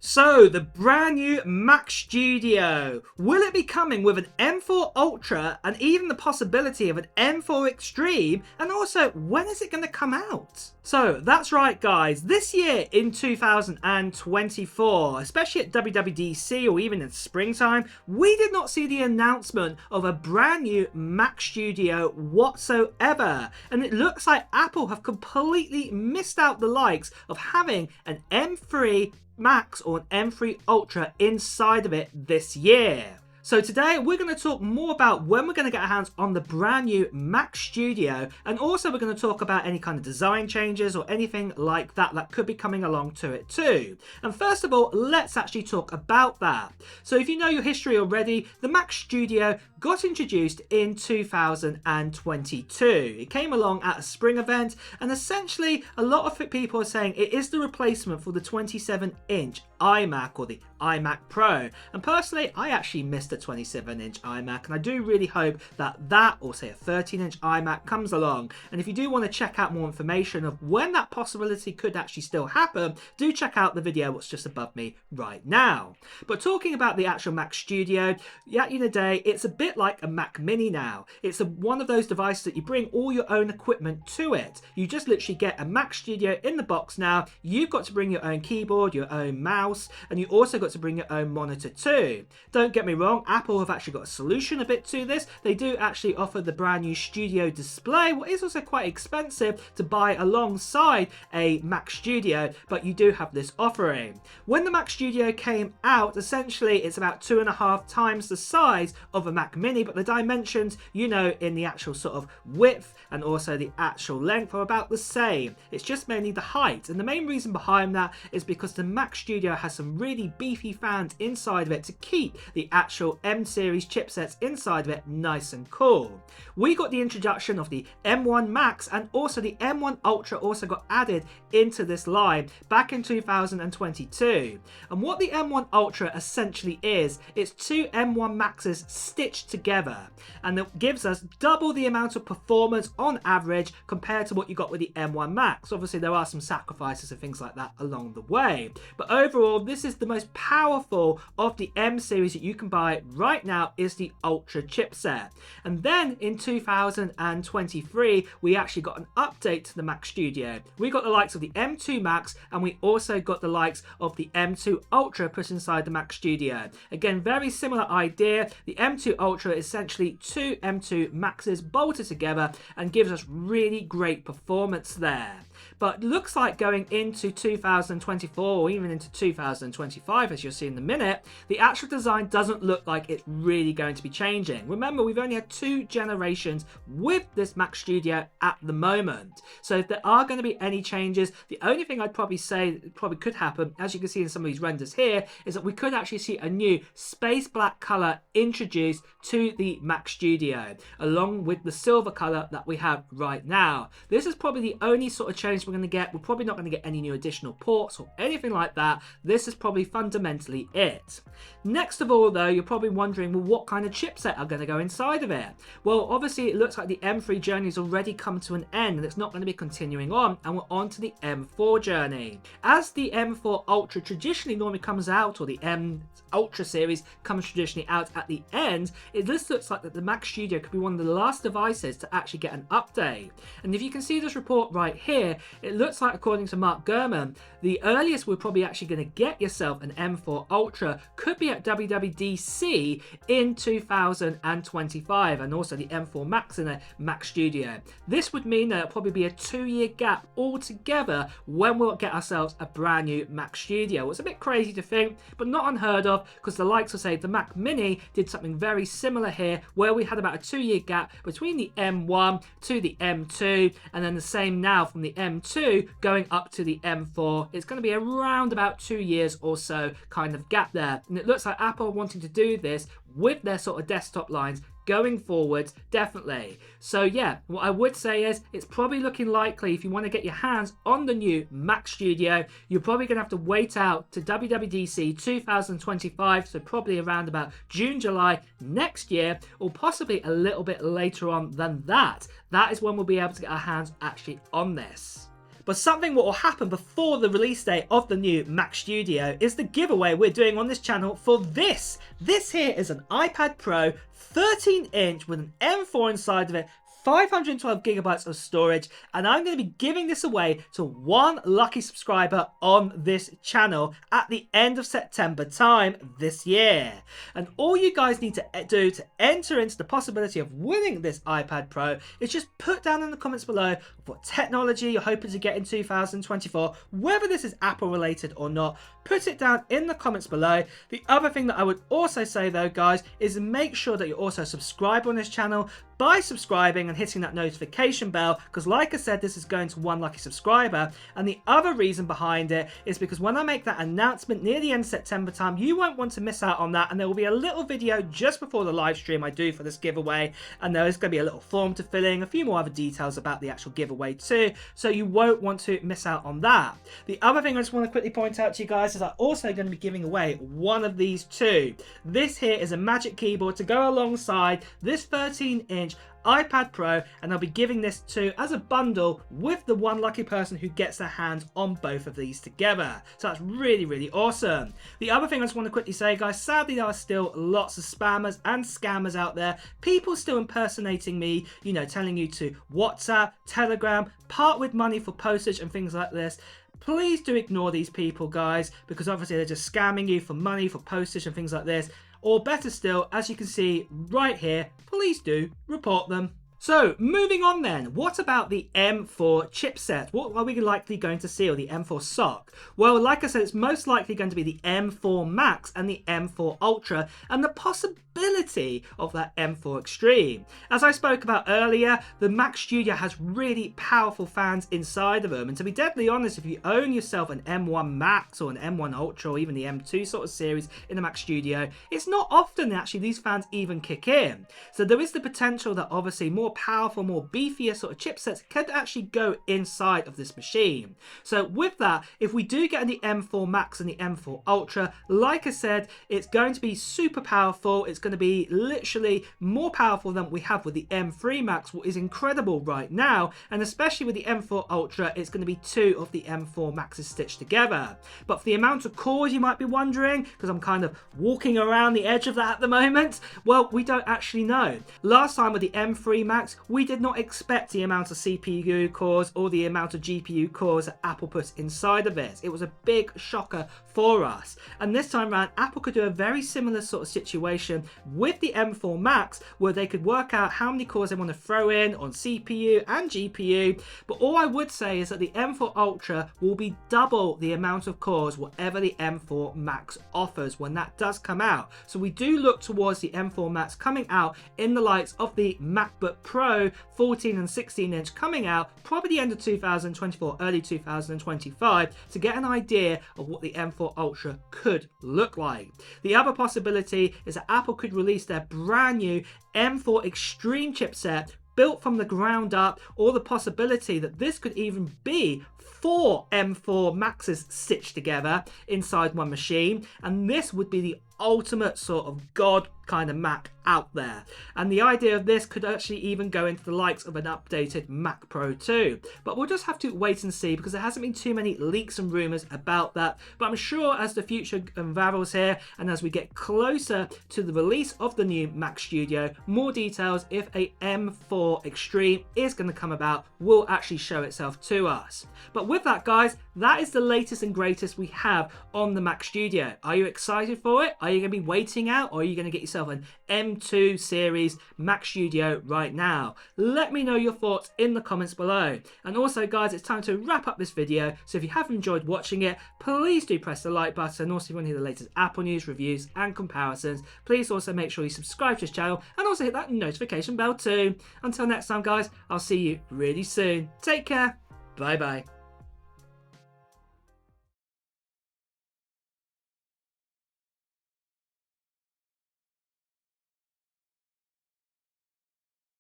So, the brand new Mac Studio. Will it be coming with an M4 Ultra and even the possibility of an M4 Extreme? And also, when is it going to come out? So, that's right guys, this year in 2024, especially at WWDC or even in springtime, we did not see the announcement of a brand new Mac Studio whatsoever. And it looks like Apple have completely missed out the likes of having an M3 Max or an M3 Ultra inside of it this year. So today we're going to talk more about when we're going to get our hands on the brand new Mac Studio, and also we're going to talk about any kind of design changes or anything like that that could be coming along to it too. And first of all, let's actually talk about that. So if you know your history already, the Mac Studio got introduced in 2022. It came along at a spring event, and essentially a lot of people are saying it is the replacement for the 27-inch iMac or the iMac Pro. And personally, I actually missed a 27-inch iMac, and I do really hope that or say a 13-inch iMac comes along. And if you do want to check out more information of when that possibility could actually still happen, do check out the video what's just above me right now. But talking about the actual Mac Studio, at the end of the day, it's a bit like a Mac Mini now. It's one of those devices that you bring all your own equipment to it. You just literally get a Mac Studio in the box now. You've got to bring your own keyboard, your own mouse, and you also got to bring your own monitor too. Don't get me wrong, Apple have actually got a solution a bit to this. They do actually offer the brand new Studio Display, what is also quite expensive to buy alongside a Mac Studio, but you do have this offering. When the Mac Studio came out, essentially it's about 2.5 times the size of a Mac Mini, but the dimensions, you know, in the actual sort of width and also the actual length are about the same. It's just mainly the height, and the main reason behind that is because the Mac Studio has some really beefy fans inside of it to keep the actual M series chipsets inside of it nice and cool. We got the introduction of the M1 Max, and also the M1 Ultra also got added into this line back in 2022. And what the M1 Ultra essentially is, it's two M1 Maxes stitched together, and it gives us double the amount of performance on average compared to what you got with the M1 Max. Obviously there are some sacrifices and things like that along the way, but overall this is the most powerful of the M series that you can buy right now is the Ultra chipset. And then in 2023 we actually got an update to the Mac Studio. We got the likes of the M2 Max, and we also got the likes of the M2 Ultra put inside the Mac Studio. Again, very similar idea. The M2 Ultra is essentially two M2 Maxes bolted together and gives us really great performance there. But looks like going into 2024 or even into 2025, as you'll see in a minute, the actual design doesn't look like it's really going to be changing. Remember, we've only had 2 generations with this Mac Studio at the moment. So if there are going to be any changes, the only thing I'd probably say probably could happen, as you can see in some of these renders here, is that we could actually see a new space black color introduced to the Mac Studio, along with the silver color that we have right now. This is probably the only sort of change we're going to get. We're probably not going to get any new additional ports or anything like that. This is probably fundamentally it. Next of all though, you're probably wondering, well, what kind of chipset are going to go inside of it? Well, obviously it looks like the M3 journey has already come to an end and it's not going to be continuing on, and we're on to the M4 journey. As the M4 Ultra traditionally normally comes out, or the M Ultra series comes traditionally out at the end, this looks like that the Mac Studio could be one of the last devices to actually get an update. And if you can see this report right here, it looks like, according to Mark Gurman, the earliest we're probably actually going to get yourself an M4 Ultra could be at WWDC in 2025, and also the M4 Max in a Mac Studio. This would mean that it'll probably be a 2-year gap altogether when we'll get ourselves a brand new Mac Studio. It's a bit crazy to think, but not unheard of, because the likes of, say, the Mac Mini did something very similar here, where we had about a 2-year gap between the M1 to the M2, and then the same now from the M2 going up to the M4. It's going to be around about 2 years or so kind of gap there, and it looks like Apple wanting to do this with their sort of desktop lines going forwards, definitely. So yeah, what I would say is it's probably looking likely, if you want to get your hands on the new Mac Studio, you're probably going to have to wait out to WWDC 2025, so probably around about June, July next year, or possibly a little bit later on than that. That is when we'll be able to get our hands actually on this. But something what will happen before the release date of the new Mac Studio is the giveaway we're doing on this channel for this. This here is an iPad Pro 13-inch with an M4 inside of it, 512 gigabytes of storage, and I'm going to be giving this away to one lucky subscriber on this channel at the end of September time this year. And all you guys need to do to enter into the possibility of winning this iPad Pro is just put down in the comments below what technology you're hoping to get in 2024, whether this is Apple related or not. Put it down in the comments below. The other thing that I would also say though, guys, is make sure that you also subscribe on this channel by subscribing and hitting that notification bell, because like I said, this is going to one lucky subscriber. And the other reason behind it is because when I make that announcement near the end of September time, you won't want to miss out on that, and there will be a little video just before the live stream I do for this giveaway, and there is going to be a little form to fill in, a few more other details about the actual giveaway too, so you won't want to miss out on that. The other thing I just want to quickly point out to you guys is I'm also going to be giving away one of these too. This here is a Magic Keyboard to go alongside this 13-inch iPad Pro, and I'll be giving this to as a bundle with the one lucky person who gets their hands on both of these together. So that's really, really awesome. The other thing I just want to quickly say, guys, sadly there are still lots of spammers and scammers out there. People still impersonating me, you know, telling you to WhatsApp, Telegram, part with money for postage and things like this. Please do ignore these people, guys, because obviously they're just scamming you for money, for postage and things like this. Or better still, as you can see right here, please do report them. So, moving on then, what about the M4 chipset? What are we likely going to see, or the M4 SoC? Well, like I said, it's most likely going to be the M4 Max and the M4 Ultra, and the possibility of that M4 Extreme. As I spoke about earlier, the Mac Studio has really powerful fans inside of them, and to be deadly honest, if you own yourself an M1 Max or an M1 Ultra or even the M2 sort of series in the Mac Studio, it's not often actually these fans even kick in. So there is the potential that obviously more powerful, more beefier sort of chipsets could actually go inside of this machine. So with that, if we do get the M4 Max and the M4 Ultra, like I said, it's going to be super powerful. It's going to be literally more powerful than we have with the M3 Max, what is incredible right now, and especially with the M4 Ultra, it's going to be two of the M4 Maxes stitched together. But for the amount of cores, you might be wondering, because I'm kind of walking around the edge of that at the moment, well, we don't actually know. Last time with the M3 Max, we did not expect the amount of CPU cores or the amount of GPU cores that Apple put inside of it. It was a big shocker for us. And this time around, Apple could do a very similar sort of situation with the M4 Max, where they could work out how many cores they want to throw in on CPU and GPU. But all I would say is that the M4 Ultra will be double the amount of cores whatever the M4 Max offers when that does come out. So we do look towards the M4 Max coming out in the likes of the MacBook Pro 14 and 16 inch coming out probably the end of 2024, early 2025, to get an idea of what the M4 Ultra could look like. The other possibility is that Apple could release their brand new M4 Extreme chipset built from the ground up, or the possibility that this could even be 4 M4 Maxes stitched together inside one machine, and this would be the ultimate sort of god kind of Mac out there. And the idea of this could actually even go into the likes of an updated Mac Pro 2. But we'll just have to wait and see, because there hasn't been too many leaks and rumors about that. But I'm sure as the future unravels here, and as we get closer to the release of the new Mac Studio, more details if a M4 Extreme is going to come about will actually show itself to us. But with that, guys, that is the latest and greatest we have on the Mac Studio. Are you excited for it? Are you going to be waiting out, or are you going to get yourself an M2 series Mac Studio right now? Let me know your thoughts in the comments below. And also, guys, it's time to wrap up this video. So if you have enjoyed watching it, please do press the like button. Also, if you want to hear the latest Apple news, reviews and comparisons, please also make sure you subscribe to this channel and also hit that notification bell too. Until next time, guys, I'll see you really soon. Take care. Bye bye.